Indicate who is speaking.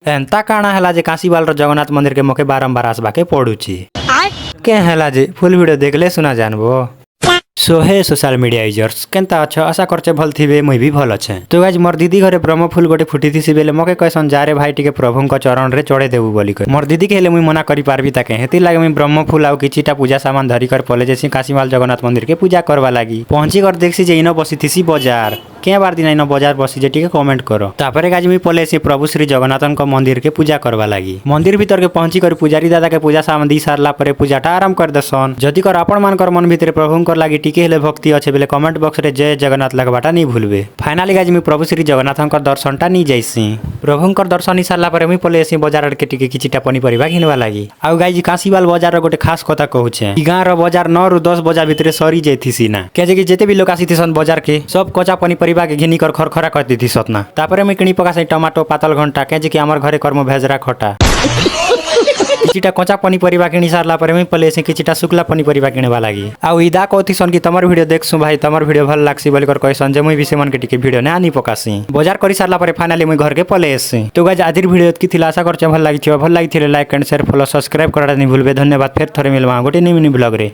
Speaker 1: एंता काना हैला जे काशीवाल जगन्नाथ मंदिर के मोके बारंबार आसबाके पड़ुची के हैला जे फुल वीडियो देखले सुना जानबो। सो हे सोशल मीडिया यूजर्स केनता अच्छा आशा करचे भल थिबे मुई भी भल अच्छे। तो गाइज मोर दीदी घरे ब्रह्म फूल गोटे फुटी थी बेले मके कहसन जा रे भाई टिके प्रभु चरण रे चढ़े देबू बोली कर मोर दीदी के हेले मुई मना करी पारबी ताके हेती लागे मुई ब्रह्म फूल आउ किछिटा पूजा सामान धरी कर पले जेसी काशीवाल जगन्नाथ मंदिर के पूजा करवा लागी पहुंची कर देखसी जे इनो बसी थीसी बाजार के बार दिन इनो बाजार बसी जे टिके कमेंट करो। तापरे गाइज मुई पले से प्रभु श्री जगन्नाथन को मंदिर के पूजा करवा लागी मंदिर भीतर के पहुंची कर पुजारी दादा के पूजा सामान दी सारला परे पूजाटा आराम कर दसन। जदि कर आपण मान कर मन भीतर प्रभु कर लागी टिके हेले भक्ति अच्छे बेले कमेंट बॉक्स रे जय जगन्नाथ लगवाटा नहीं भूलबे। फाइनली गाइज मुई प्रभु श्री जगन्नाथन दर्शनटा नहीं जाइसी प्रभु दर्शन ही सारला परे मुई पले से बाजार के टिके किछिटा पनीपरिबा घिनवा लागी। आउ गाइज काशीवाल बाजार गोटे खास कथा कहूछे ई गाँ रो बाजार 9 रु 10 बजा भितरे सरी जाइथिसी ना के कि जेते भी लोग आसीथिसन बाजार के सब कच्चा पनीपरिबा के घिनी कर खरखरा कर देती सतना। तापरे मुई किणी पकासे टमाटो पातल घंटा के कि हमर घरे कर्म भेजरा खटा किछिटा कच्चा पनीपरिबा किणी सारला परे मुई पले से किछिटा शुक्ला पनीपरिबा किणवा लागी। आउ इदा कहथिसन कि तमर वीडियो देखसु भाई तमर वीडियो भल लागसी बोली कर कहसन जे मुई भी सेमन के टिके वीडियो ना आनी पकासी बाजार करी सारला परे फाइनली मुई घर के पले एसी। तो गाइस आजिर वीडियो की थिला आशा करछे भल लागिथिबा भल लागिथिले like and share follow subscribe करडा नहीं भूलबे। धन्यवाद फेर थरे मिलबा गोटे न्यू मिनी ब्लॉग रे।